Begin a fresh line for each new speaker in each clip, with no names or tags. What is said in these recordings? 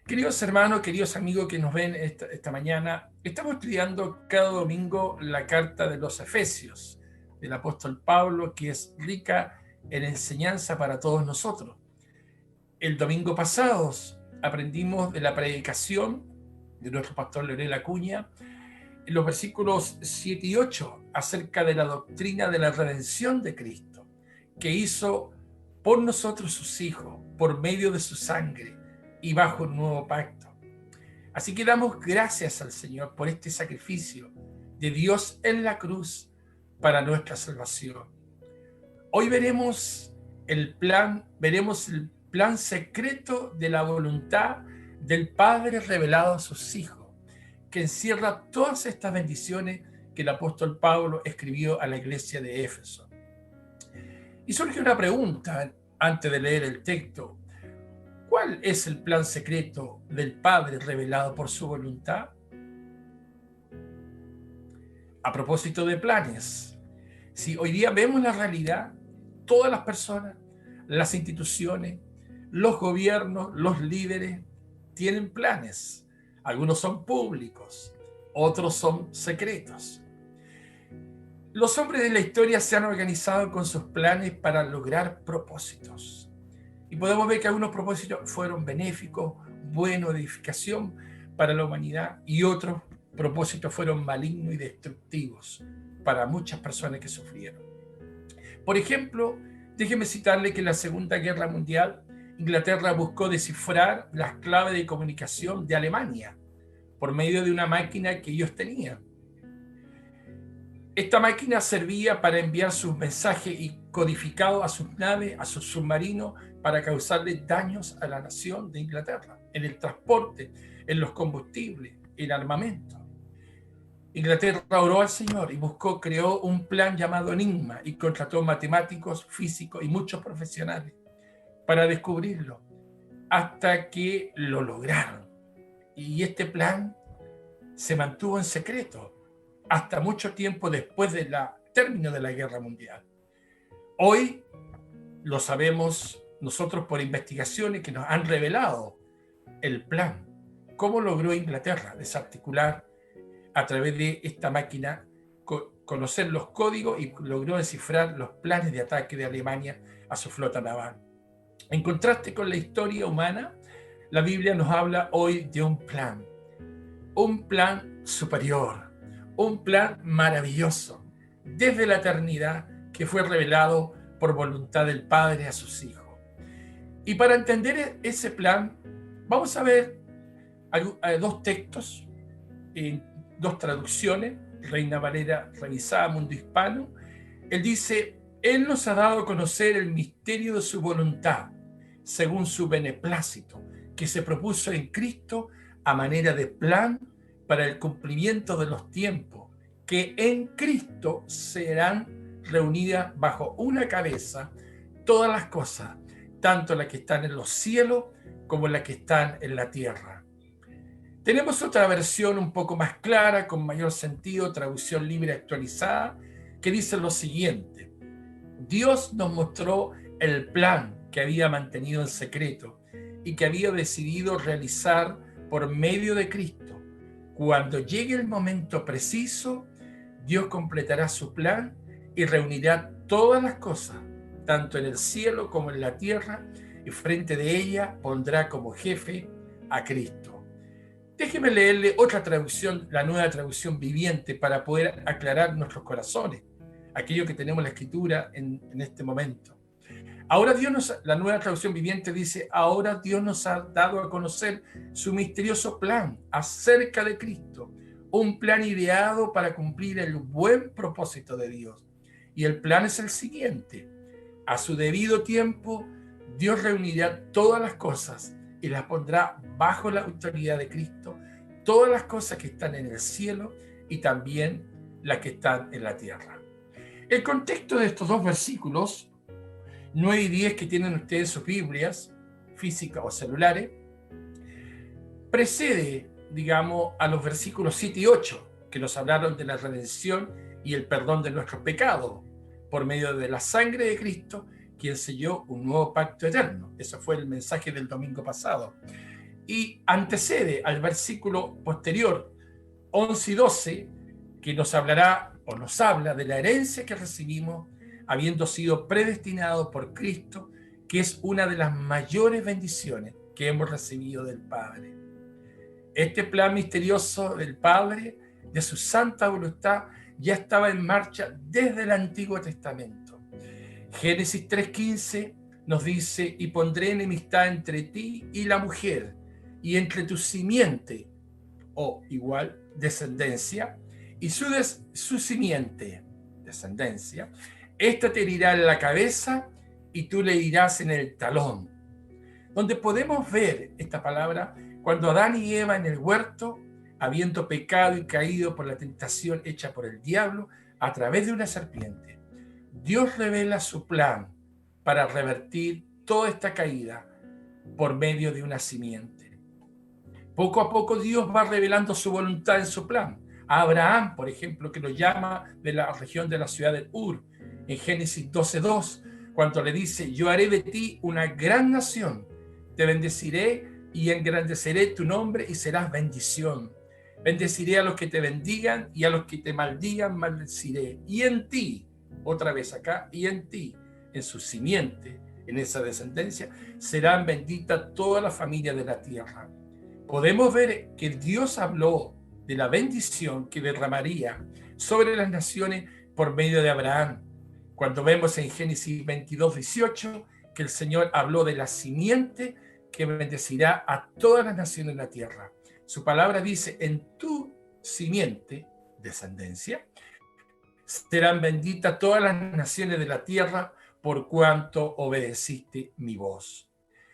Queridos hermanos, queridos amigos que nos ven esta mañana, estamos estudiando cada domingo la carta de los Efesios del apóstol Pablo, que es rica en enseñanza para todos nosotros. El domingo pasado aprendimos de la predicación de nuestro pastor Leonel Acuña, en los versículos 7 y 8, acerca de la doctrina de la redención de Cristo, que hizo por nosotros sus hijos, por medio de su sangre y bajo un nuevo pacto. Así que damos gracias al Señor por este sacrificio de Dios en la cruz para nuestra salvación. Hoy veremos el plan secreto de la voluntad del Padre revelado a sus hijos, que encierra todas estas bendiciones que el apóstol Pablo escribió a la iglesia de Éfeso. Y surge una pregunta antes de leer el texto: ¿cuál es el plan secreto del Padre revelado por su voluntad? A propósito de planes, si hoy día vemos la realidad, todas las personas, las instituciones, los gobiernos, los líderes tienen planes. Algunos son públicos, otros son secretos. Los hombres de la historia se han organizado con sus planes para lograr propósitos. Y podemos ver que algunos propósitos fueron benéficos, buenos, de edificación para la humanidad, y otros propósitos fueron malignos y destructivos para muchas personas que sufrieron. Por ejemplo, déjeme citarle que en la Segunda Guerra Mundial, Inglaterra buscó descifrar las claves de comunicación de Alemania por medio de una máquina que ellos tenían. Esta máquina servía para enviar sus mensajes y codificados a sus naves, a sus submarinos, para causarle daños a la nación de Inglaterra, en el transporte, en los combustibles, en armamento. Inglaterra oró al Señor y creó un plan llamado Enigma y contrató matemáticos, físicos y muchos profesionales para descubrirlo, hasta que lo lograron. Y este plan se mantuvo en secreto hasta mucho tiempo después del término de la Guerra Mundial. Hoy lo sabemos nosotros por investigaciones que nos han revelado el plan, cómo logró Inglaterra desarticular a través de esta máquina, conocer los códigos, y logró descifrar los planes de ataque de Alemania a su flota naval. En contraste con la historia humana, la Biblia nos habla hoy de un plan superior, un plan maravilloso, desde la eternidad, que fue revelado por voluntad del Padre a sus hijos. Y para entender ese plan, vamos a ver dos textos, dos traducciones. Reina Valera revisada, Mundo Hispano. Él dice: Él nos ha dado a conocer el misterio de su voluntad, según su beneplácito, que se propuso en Cristo a manera de plan para el cumplimiento de los tiempos, que en Cristo serán reunidas bajo una cabeza todas las cosas, tanto las que están en los cielos como las que están en la tierra. Tenemos otra versión un poco más clara, con mayor sentido, traducción libre actualizada, que dice lo siguiente: Dios nos mostró el plan que había mantenido en secreto y que había decidido realizar por medio de Cristo. Cuando llegue el momento preciso, Dios completará su plan y reunirá todas las cosas, tanto en el cielo como en la tierra, y frente de ella pondrá como jefe a Cristo. Déjeme leerle otra traducción, la Nueva Traducción Viviente, para poder aclarar nuestros corazones, aquello que tenemos la Escritura en este momento. La Nueva Traducción Viviente dice: ahora Dios nos ha dado a conocer su misterioso plan acerca de Cristo, un plan ideado para cumplir el buen propósito de Dios. Y el plan es el siguiente: a su debido tiempo, Dios reunirá todas las cosas y las pondrá bajo la autoridad de Cristo, todas las cosas que están en el cielo y también las que están en la tierra. El contexto de estos dos versículos, 9 y 10, que tienen ustedes sus Biblias físicas o celulares, precede, a los versículos 7 y 8, que nos hablaron de la redención y el perdón de nuestros pecados por medio de la sangre de Cristo, quien selló un nuevo pacto eterno. Ese fue el mensaje del domingo pasado. y antecede al versículo posterior, 11 y 12, que nos hablará o nos habla de la herencia que recibimos habiendo sido predestinados por Cristo, que es una de las mayores bendiciones que hemos recibido del Padre. Este plan misterioso del Padre, de su santa voluntad, ya estaba en marcha desde el Antiguo Testamento. Génesis 3:15 nos dice: y pondré enemistad entre ti y la mujer, y entre tu simiente, o igual descendencia, y su simiente, descendencia, esta te herirá en la cabeza y tú le herirás en el talón. Donde podemos ver esta palabra cuando Adán y Eva en el huerto, habiendo pecado y caído por la tentación hecha por el diablo a través de una serpiente, Dios revela su plan para revertir toda esta caída por medio de una simiente. Poco a poco Dios va revelando su voluntad en su plan. A Abraham, por ejemplo, que lo llama de la región de la ciudad de Ur, en Génesis 12:2, cuando le dice: yo haré de ti una gran nación, te bendeciré y engrandeceré tu nombre y serás bendición. Bendeciré a los que te bendigan y a los que te maldigan maldeciré. Y en ti, otra vez acá, y en ti, en su simiente, en esa descendencia, serán benditas todas las familias de la tierra. Podemos ver que Dios habló de la bendición que derramaría sobre las naciones por medio de Abraham. Cuando vemos en Génesis 22:18 que el Señor habló de la simiente que bendecirá a todas las naciones de la tierra. Su palabra dice: en tu simiente, descendencia, serán benditas todas las naciones de la tierra por cuanto obedeciste mi voz.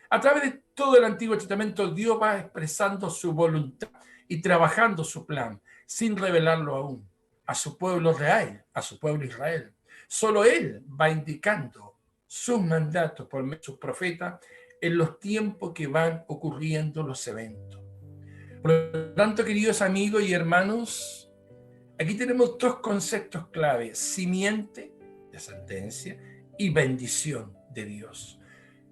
A través de todo el Antiguo Testamento, Dios va expresando su voluntad y trabajando su plan, sin revelarlo aún a su pueblo real, a su pueblo Israel. Solo Él va indicando sus mandatos por medio de sus profetas en los tiempos que van ocurriendo los eventos. Por lo tanto, queridos amigos y hermanos, aquí tenemos dos conceptos clave: simiente, descendencia, y bendición de Dios,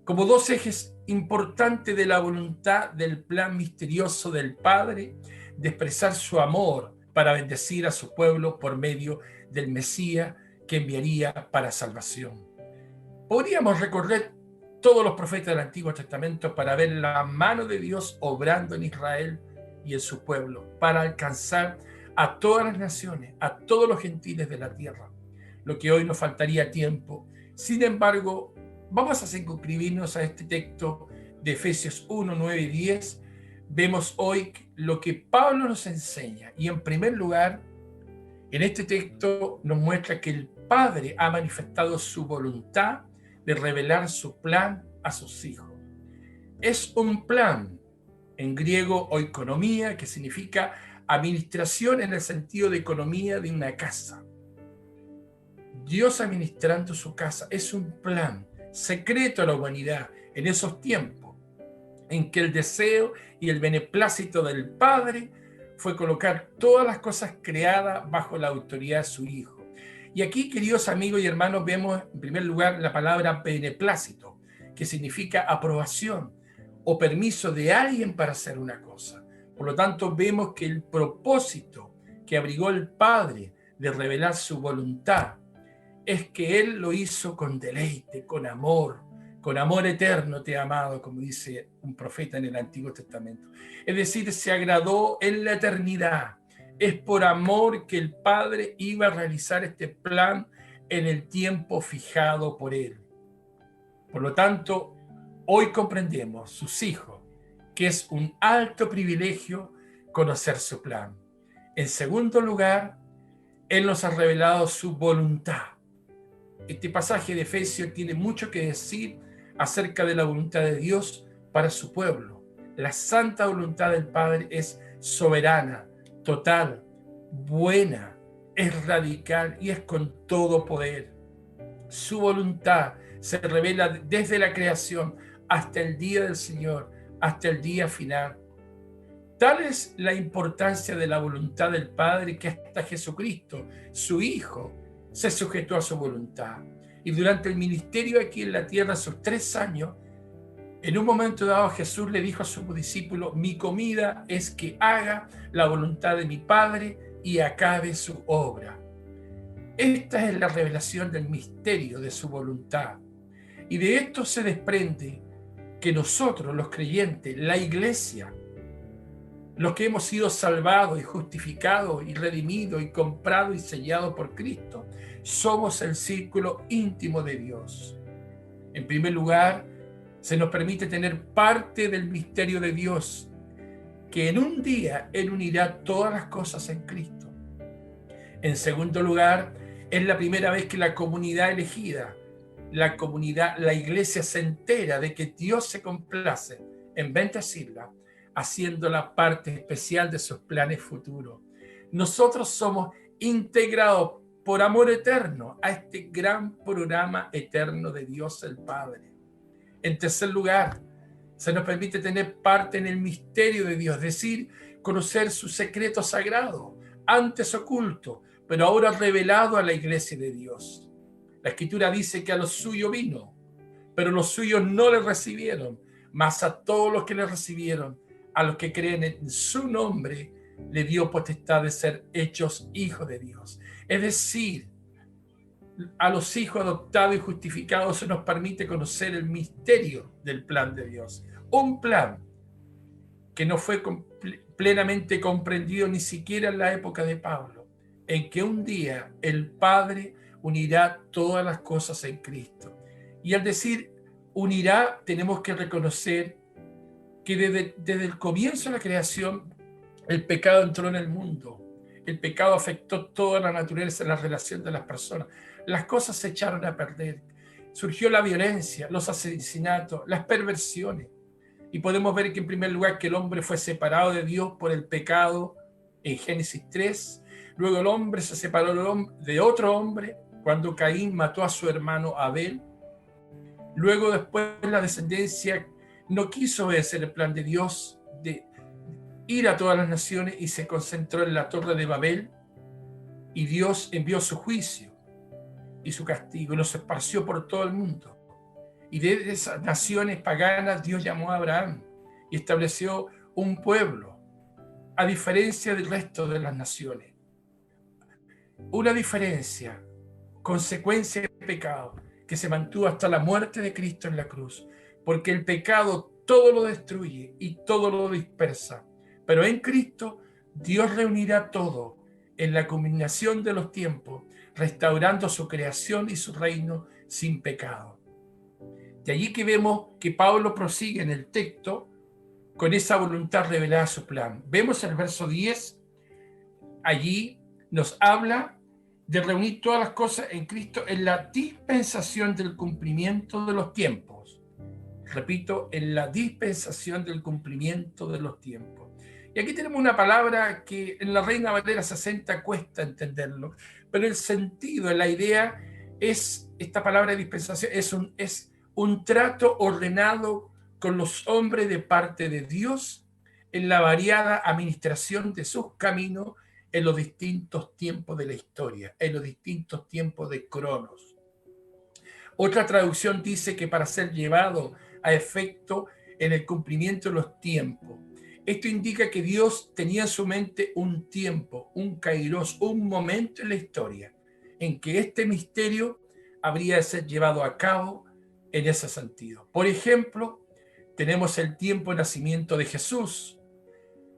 como dos ejes importantes de la voluntad del plan misterioso del Padre de expresar su amor para bendecir a su pueblo por medio del Mesías que enviaría para salvación. Podríamos recorrer todos los profetas del Antiguo Testamento para ver la mano de Dios obrando en Israel y en su pueblo para alcanzar a todas las naciones, a todos los gentiles de la tierra, lo que hoy nos faltaría tiempo. Sin embargo, vamos a circunscribirnos a este texto de Efesios 1, 9 y 10. Vemos hoy lo que Pablo nos enseña. Y en primer lugar, en este texto nos muestra que el Padre ha manifestado su voluntad de revelar su plan a sus hijos. Es un plan, en griego oikonomía, que significa administración en el sentido de economía de una casa. Dios administrando su casa es un plan secreto a la humanidad en esos tiempos en que el deseo y el beneplácito del Padre fue colocar todas las cosas creadas bajo la autoridad de su Hijo. Y aquí, queridos amigos y hermanos, vemos en primer lugar la palabra beneplácito, que significa aprobación o permiso de alguien para hacer una cosa. Por lo tanto, vemos que el propósito que abrigó el Padre de revelar su voluntad es que Él lo hizo con deleite, con amor eterno te he amado, como dice un profeta en el Antiguo Testamento. Es decir, se agradó en la eternidad. Es por amor que el Padre iba a realizar este plan en el tiempo fijado por Él. Por lo tanto, hoy comprendemos, sus hijos, que es un alto privilegio conocer su plan. En segundo lugar, Él nos ha revelado su voluntad. Este pasaje de Efesios tiene mucho que decir acerca de la voluntad de Dios para su pueblo. La santa voluntad del Padre es soberana, total, buena, es radical y es con todo poder. Su voluntad se revela desde la creación hasta el día del Señor, hasta el día final. Tal es la importancia de la voluntad del Padre que hasta Jesucristo, su Hijo, se sujetó a su voluntad. Y durante el ministerio aquí en la tierra, esos 3 años, En un momento dado Jesús le dijo a su discípulo: mi comida es que haga la voluntad de mi Padre y acabe su obra. Esta es la revelación del misterio de su voluntad. Y de esto se desprende que nosotros, los creyentes, la iglesia, los que hemos sido salvados y justificados y redimidos y comprados y sellados por Cristo, somos el círculo íntimo de Dios. En primer lugar, se nos permite tener parte del misterio de Dios, que en un día Él unirá todas las cosas en Cristo. En segundo lugar, es la primera vez que la comunidad elegida, la iglesia se entera de que Dios se complace en bendecirla, haciéndola parte especial de sus planes futuros. Nosotros somos integrados por amor eterno a este gran programa eterno de Dios el Padre. En tercer lugar, se nos permite tener parte en el misterio de Dios, es decir, conocer su secreto sagrado, antes oculto, pero ahora revelado a la iglesia de Dios. La Escritura dice que a los suyos vino, pero los suyos no le recibieron, mas a todos los que le recibieron, a los que creen en su nombre, le dio potestad de ser hechos hijos de Dios. Es decir, a los hijos adoptados y justificados se nos permite conocer el misterio del plan de Dios. Un plan que no fue plenamente comprendido ni siquiera en la época de Pablo, en que un día el Padre unirá todas las cosas en Cristo. Y al decir unirá, tenemos que reconocer que desde el comienzo de la creación, el pecado entró en el mundo. El pecado afectó toda la naturaleza, la relación de las personas. Las cosas se echaron a perder. Surgió la violencia, los asesinatos, las perversiones. Y podemos ver que en primer lugar que el hombre fue separado de Dios por el pecado en Génesis 3. Luego el hombre se separó de otro hombre cuando Caín mató a su hermano Abel. Luego después la descendencia no quiso obedecer el plan de Dios de ir a todas las naciones y se concentró en la torre de Babel, y Dios envió su juicio y su castigo y los esparció por todo el mundo. Y de esas naciones paganas Dios llamó a Abraham y estableció un pueblo, a diferencia del resto de las naciones. Una diferencia, consecuencia del pecado, que se mantuvo hasta la muerte de Cristo en la cruz, porque el pecado todo lo destruye y todo lo dispersa. Pero en Cristo Dios reunirá todo en la culminación de los tiempos, restaurando su creación y su reino sin pecado. De allí que vemos que Pablo prosigue en el texto con esa voluntad revelada a su plan. Vemos el verso 10, allí nos habla de reunir todas las cosas en Cristo en la dispensación del cumplimiento de los tiempos. Repito, en la dispensación del cumplimiento de los tiempos. Y aquí tenemos una palabra que en la Reina Valera 60 cuesta entenderlo, pero el sentido, la idea es, esta palabra de dispensación es un trato ordenado con los hombres de parte de Dios en la variada administración de sus caminos en los distintos tiempos de la historia, en los distintos tiempos de Cronos. Otra traducción dice que para ser llevado a efecto en el cumplimiento de los tiempos. Esto indica que Dios tenía en su mente un tiempo, un kairos, un momento en la historia en que este misterio habría de ser llevado a cabo en ese sentido. Por ejemplo, tenemos el tiempo de nacimiento de Jesús.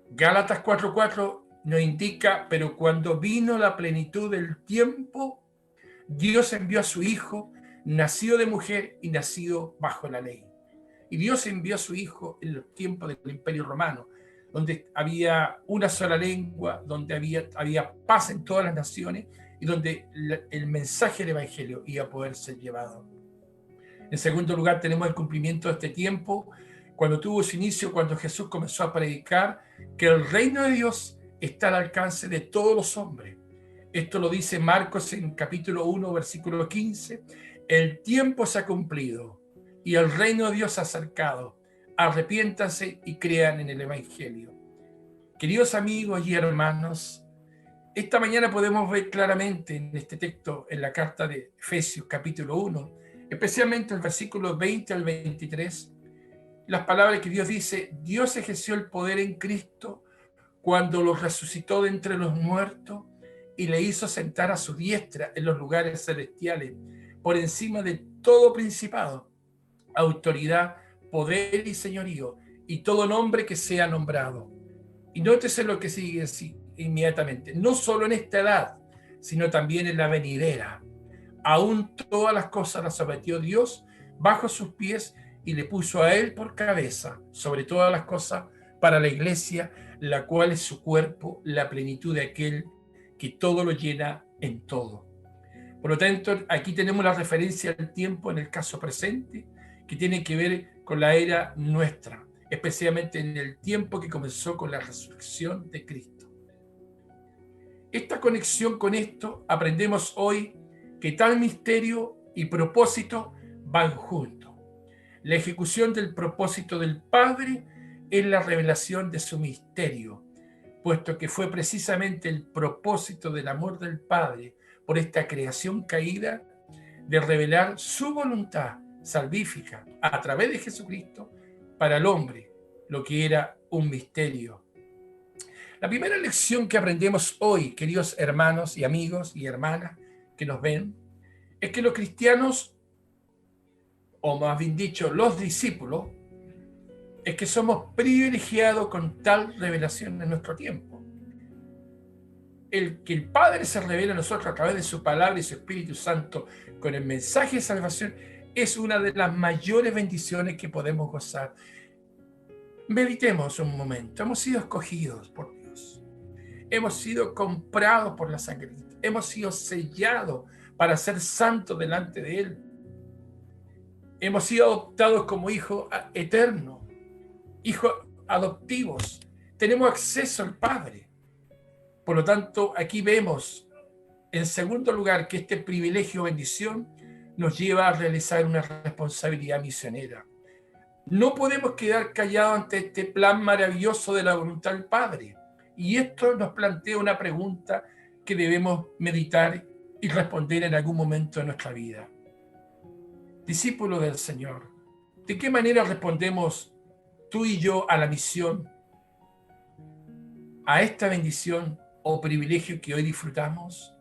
Gálatas 4:4 nos indica, pero cuando vino la plenitud del tiempo, Dios envió a su Hijo, nacido de mujer y nacido bajo la ley. Y Dios envió a su Hijo en los tiempos del Imperio Romano, donde había una sola lengua, donde había paz en todas las naciones y donde el mensaje del Evangelio iba a poder ser llevado. En segundo lugar, tenemos el cumplimiento de este tiempo, cuando tuvo su inicio, cuando Jesús comenzó a predicar que el reino de Dios está al alcance de todos los hombres. Esto lo dice Marcos en capítulo 1, versículo 15. El tiempo se ha cumplido y el reino de Dios se ha acercado. Arrepiéntanse y crean en el Evangelio. Queridos amigos y hermanos, esta mañana podemos ver claramente en este texto, en la carta de Efesios capítulo 1, especialmente el versículo 20 al 23, las palabras que Dios dice: Dios ejerció el poder en Cristo cuando lo resucitó de entre los muertos y le hizo sentar a su diestra en los lugares celestiales, por encima de todo principado, autoridad, poder y señorío, y todo nombre que sea nombrado. Y nótese lo que sigue así, inmediatamente: no solo en esta edad, sino también en la venidera. Aún todas las cosas las sometió Dios bajo sus pies y le puso a él por cabeza sobre todas las cosas para la iglesia, la cual es su cuerpo, la plenitud de aquel que todo lo llena en todo. Por lo tanto, aquí tenemos la referencia al tiempo en el caso presente, que tiene que ver con la era nuestra, especialmente en el tiempo que comenzó con la resurrección de Cristo. Esta conexión con esto, aprendemos hoy que tal misterio y propósito van juntos. La ejecución del propósito del Padre es la revelación de su misterio, puesto que fue precisamente el propósito del amor del Padre por esta creación caída de revelar su voluntad salvífica a través de Jesucristo para el hombre, lo que era un misterio. La primera lección que aprendemos hoy, queridos hermanos y amigos y hermanas que nos ven, es que los cristianos, o más bien dicho, los discípulos, es que somos privilegiados con tal revelación en nuestro tiempo. El que el Padre se revela a nosotros a través de su palabra y su Espíritu Santo con el mensaje de salvación es una de las mayores bendiciones que podemos gozar. Meditemos un momento. Hemos sido escogidos por Dios. Hemos sido comprados por la sangre. Hemos sido sellados para ser santos delante de Él. Hemos sido adoptados como hijos eternos, hijos adoptivos. Tenemos acceso al Padre. Por lo tanto, aquí vemos, en segundo lugar, que este privilegio o bendición nos lleva a realizar una responsabilidad misionera. No podemos quedar callados ante este plan maravilloso de la voluntad del Padre. Y esto nos plantea una pregunta que debemos meditar y responder en algún momento de nuestra vida. Discípulo del Señor, ¿de qué manera respondemos tú y yo a la misión, a esta bendición o privilegio que hoy disfrutamos?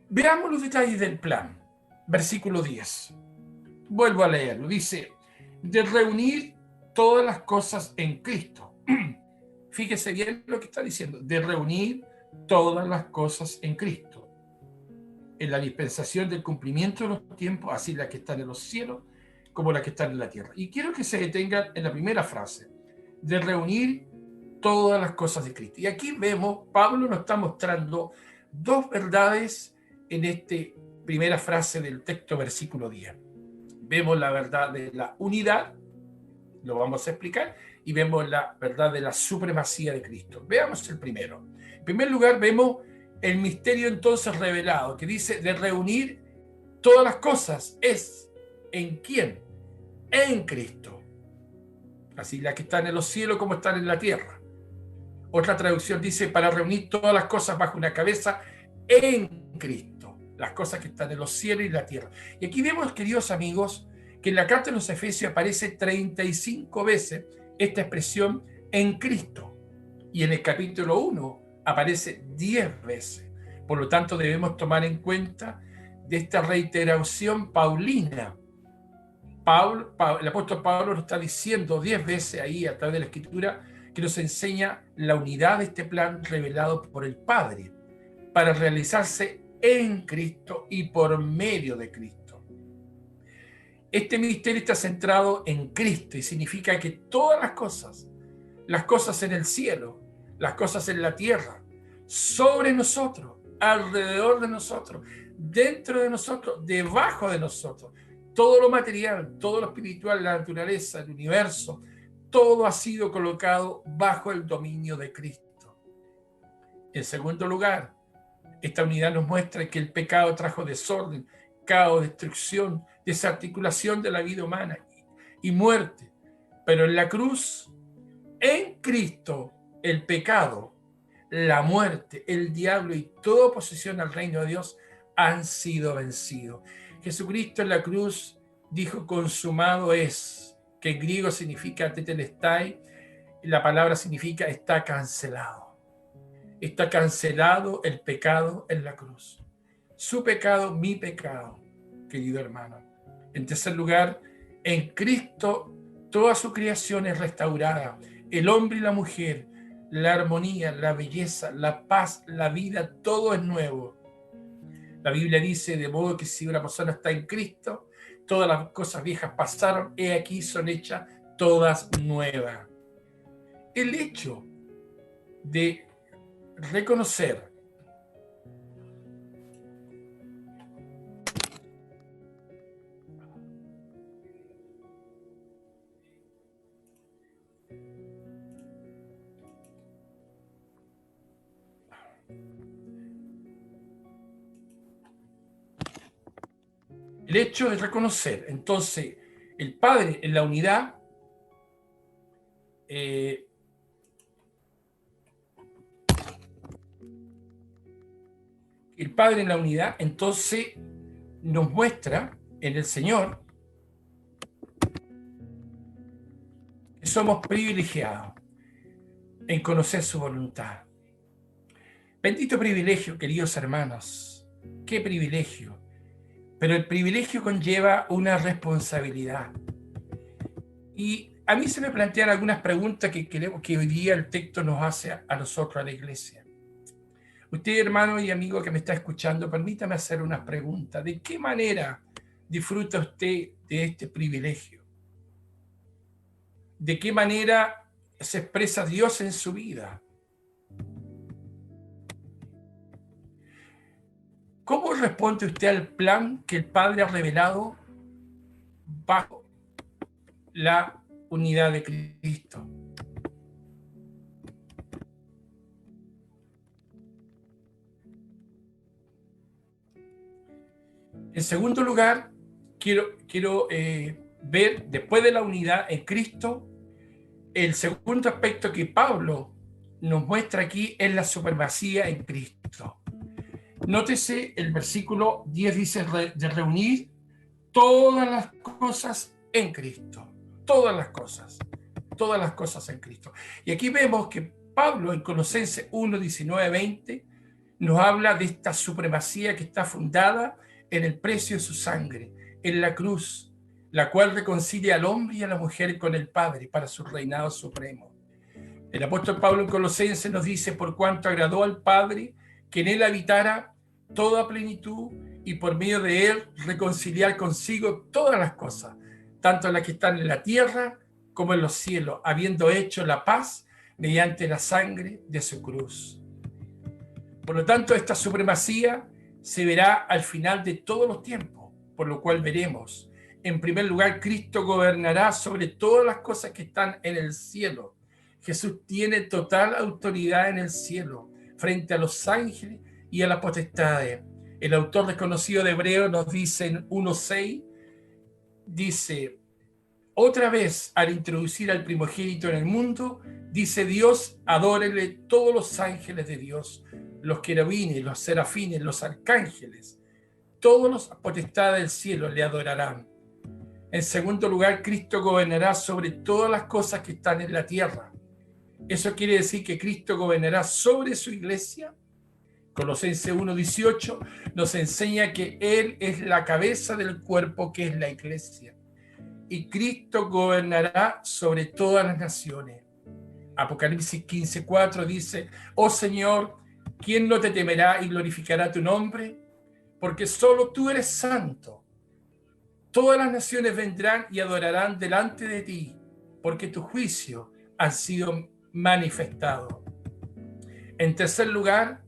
Veamos los detalles del plan. Versículo 10. Vuelvo a leerlo. Dice: de reunir todas las cosas en Cristo. Fíjese bien lo que está diciendo. De reunir todas las cosas en Cristo. En la dispensación del cumplimiento de los tiempos, así las que están en los cielos como las que están en la tierra. Y quiero que se detengan en la primera frase. De reunir todas las cosas de Cristo. Y aquí vemos, Pablo nos está mostrando dos verdades en esta primera frase del texto, versículo 10. Vemos la verdad de la unidad, lo vamos a explicar, y vemos la verdad de la supremacía de Cristo. Veamos el primero. En primer lugar, vemos el misterio entonces revelado, que dice de reunir todas las cosas. ¿Es en quién? En Cristo. Así las que están en los cielos como están en la tierra. Otra traducción dice para reunir todas las cosas bajo una cabeza en Cristo. Las cosas que están en los cielos y la tierra. Y aquí vemos, queridos amigos, que en la carta de los Efesios aparece 35 veces esta expresión en Cristo. Y en el capítulo 1 aparece 10 veces. Por lo tanto, debemos tomar en cuenta de esta reiteración paulina. El apóstol Pablo nos está diciendo 10 veces ahí a través de la Escritura que nos enseña la unidad de este plan revelado por el Padre para realizarse en Cristo y por medio de Cristo. Este misterio está centrado en Cristo y significa que todas las cosas en el cielo, las cosas en la tierra, sobre nosotros, alrededor de nosotros, dentro de nosotros, debajo de nosotros, todo lo material, todo lo espiritual, la naturaleza, el universo, todo ha sido colocado bajo el dominio de Cristo. En segundo lugar, esta unidad nos muestra que el pecado trajo desorden, caos, destrucción, desarticulación de la vida humana y muerte. Pero en la cruz, en Cristo, el pecado, la muerte, el diablo y toda oposición al reino de Dios han sido vencidos. Jesucristo en la cruz dijo: consumado es. que en griego significa tetelestai, la palabra significa está cancelado. Está cancelado el pecado en la cruz. Su pecado, mi pecado, querido hermano. En tercer lugar, en Cristo toda su creación es restaurada. El hombre y la mujer, la armonía, la belleza, la paz, la vida, todo es nuevo. La Biblia dice, de modo que si una persona está en Cristo, todas las cosas viejas pasaron, he aquí son hechas todas nuevas. El hecho de reconocer entonces el Padre en la unidad, el Padre en la unidad, entonces nos muestra en el Señor que somos privilegiados en conocer su voluntad. Bendito privilegio, queridos hermanos, qué privilegio. Pero el privilegio conlleva una responsabilidad. Y a mí se me plantean algunas preguntas que creo que hoy día el texto nos hace a nosotros, a la iglesia. Usted, hermano y amigo que me está escuchando, permítame hacer unas preguntas. ¿De qué manera disfruta usted de este privilegio? ¿De qué manera se expresa Dios en su vida? ¿Cómo responde usted al plan que el Padre ha revelado bajo la unidad de Cristo? En segundo lugar, quiero ver, después de la unidad en Cristo, el segundo aspecto que Pablo nos muestra aquí es la supremacía en Cristo. Nótese, el versículo 10 dice de reunir todas las cosas en Cristo. Todas las cosas en Cristo. Y aquí vemos que Pablo en Colosenses 1, 19, 20 nos habla de esta supremacía que está fundada en el precio de su sangre, en la cruz, la cual reconcilia al hombre y a la mujer con el Padre para su reinado supremo. El apóstol Pablo en Colosenses nos dice, por cuanto agradó al Padre que en él habitara toda plenitud y por medio de él reconciliar consigo todas las cosas, tanto las que están en la tierra como en los cielos, habiendo hecho la paz mediante la sangre de su cruz. Por lo tanto, esta supremacía se verá al final de todos los tiempos, por lo cual veremos, en primer lugar, Cristo gobernará sobre todas las cosas que están en el cielo. Jesús tiene total autoridad en el cielo, frente a los ángeles y a las potestades. El autor desconocido de Hebreo nos dice en 1:6, dice, otra vez al introducir al primogénito en el mundo, dice Dios, adórenle todos los ángeles de Dios, los querubines, los serafines, los arcángeles, todos los potestades del cielo le adorarán. En segundo lugar, Cristo gobernará sobre todas las cosas que están en la tierra. Eso quiere decir que Cristo gobernará sobre su iglesia. Colosenses 1:18 nos enseña que Él es la cabeza del cuerpo que es la iglesia. Y Cristo gobernará sobre todas las naciones. Apocalipsis 15:4 dice, oh Señor, ¿quién no te temerá y glorificará tu nombre? Porque solo tú eres santo. Todas las naciones vendrán y adorarán delante de ti, porque tu juicio ha sido manifestado. En tercer lugar,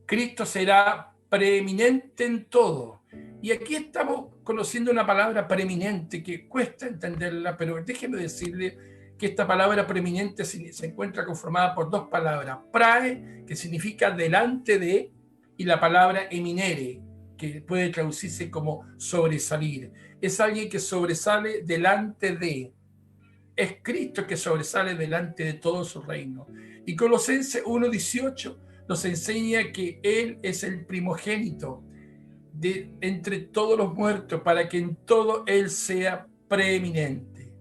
Cristo será preeminente en todo. Y aquí estamos conociendo una palabra preeminente que cuesta entenderla, pero déjeme decirle que esta palabra preeminente se encuentra conformada por dos palabras. Prae, que significa delante de, y la palabra eminere, que puede traducirse como sobresalir. Es alguien que sobresale delante de. Es Cristo que sobresale delante de todo su reino. Y Colosenses 1:18 nos enseña que Él es el primogénito entre todos los muertos, para que en todo Él sea preeminente.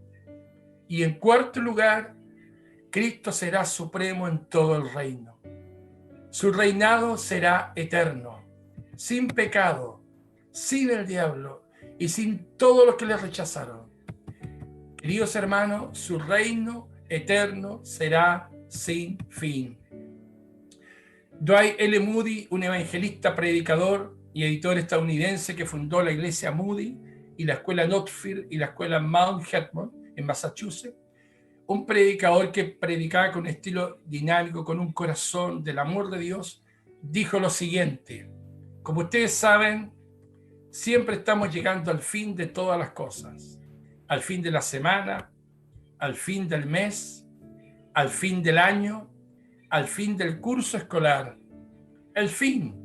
Y en cuarto lugar, Cristo será supremo en todo el reino. Su reinado será eterno, sin pecado, sin el diablo y sin todos los que le rechazaron. Queridos hermanos, su reino eterno será sin fin. Dwight L. Moody, un evangelista, predicador y editor estadounidense que fundó la iglesia Moody y la escuela Northfield y la escuela Mount Hermon en Massachusetts, un predicador que predicaba con un estilo dinámico, con un corazón del amor de Dios, dijo lo siguiente: como ustedes saben, siempre estamos llegando al fin de todas las cosas, al fin de la semana, al fin del mes, al fin del año, al fin del curso escolar. El fin,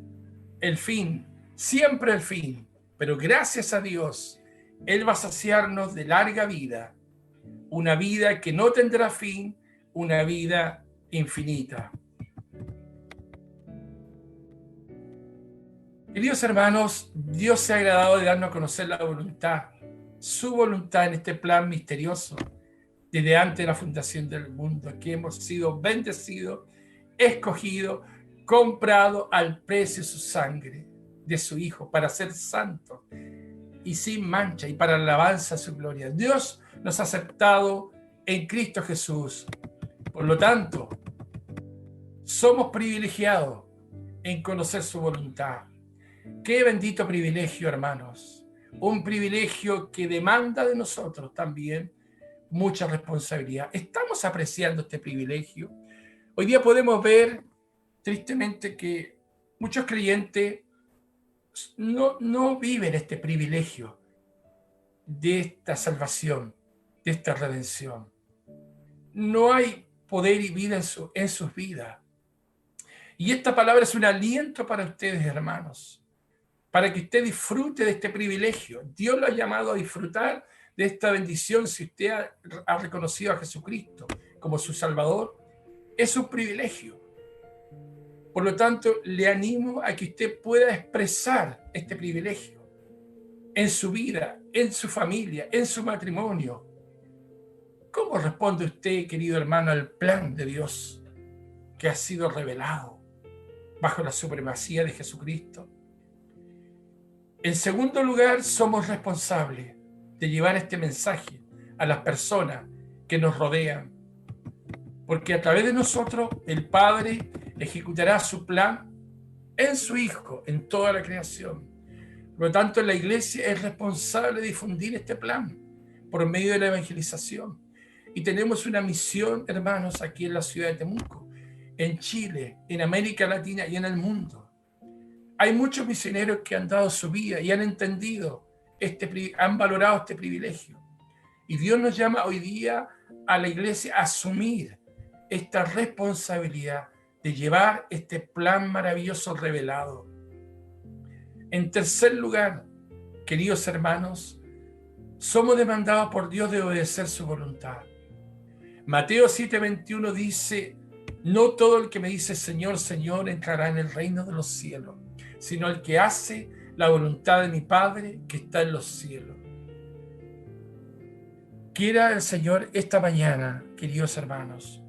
siempre el fin. Pero gracias a Dios, Él va a saciarnos de larga vida, una vida que no tendrá fin, una vida infinita. Queridos hermanos, Dios se ha agradado de darnos a conocer la voluntad, su voluntad en este plan misterioso, desde antes de la fundación del mundo, que hemos sido bendecidos, escogidos, comprados al precio de su sangre, de su Hijo, para ser santos y sin mancha y para la alabanza de su gloria. Dios nos ha aceptado en Cristo Jesús. Por lo tanto, somos privilegiados en conocer su voluntad. Qué bendito privilegio, hermanos. Un privilegio que demanda de nosotros también mucha responsabilidad. ¿Estamos apreciando este privilegio? Hoy día podemos ver, tristemente, que muchos creyentes no viven este privilegio de esta salvación, de esta redención. No hay poder y vida en sus vidas. Y esta palabra es un aliento para ustedes, hermanos, para que usted disfrute de este privilegio. Dios lo ha llamado a disfrutar de esta bendición si usted ha reconocido a Jesucristo como su Salvador. Es un privilegio. Por lo tanto, le animo a que usted pueda expresar este privilegio en su vida, en su familia, en su matrimonio. ¿Cómo responde usted, querido hermano, al plan de Dios que ha sido revelado bajo la supremacía de Jesucristo? En segundo lugar, somos responsables de llevar este mensaje a las personas que nos rodean, porque a través de nosotros el Padre ejecutará su plan en su Hijo, en toda la creación. Por lo tanto, la iglesia es responsable de difundir este plan por medio de la evangelización. Y tenemos una misión, hermanos, aquí en la ciudad de Temuco, en Chile, en América Latina y en el mundo. Hay muchos misioneros que han dado su vida y han entendido, han valorado este privilegio. Y Dios nos llama hoy día a la iglesia a asumir esta responsabilidad de llevar este plan maravilloso revelado. En tercer lugar, queridos hermanos, somos demandados por Dios de obedecer su voluntad. Mateo 7:21 dice: no todo el que me dice Señor, Señor entrará en el reino de los cielos, sino el que hace la voluntad de mi Padre que está en los cielos. Quiera el Señor esta mañana, queridos hermanos,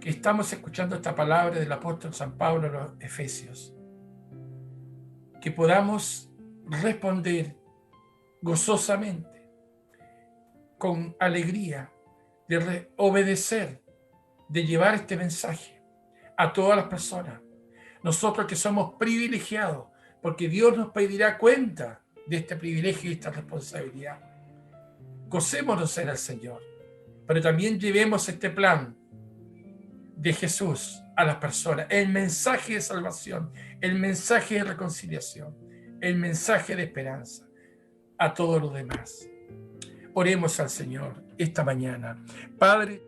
que estamos escuchando esta palabra del apóstol San Pablo a los Efesios, que podamos responder gozosamente, con alegría, de obedecer, de llevar este mensaje a todas las personas. Nosotros que somos privilegiados, porque Dios nos pedirá cuenta de este privilegio y esta responsabilidad. Gocémonos en el Señor, pero también llevemos este plan de Jesús a las personas, el mensaje de salvación, el mensaje de reconciliación, el mensaje de esperanza a todos los demás. Oremos al Señor esta mañana. Padre,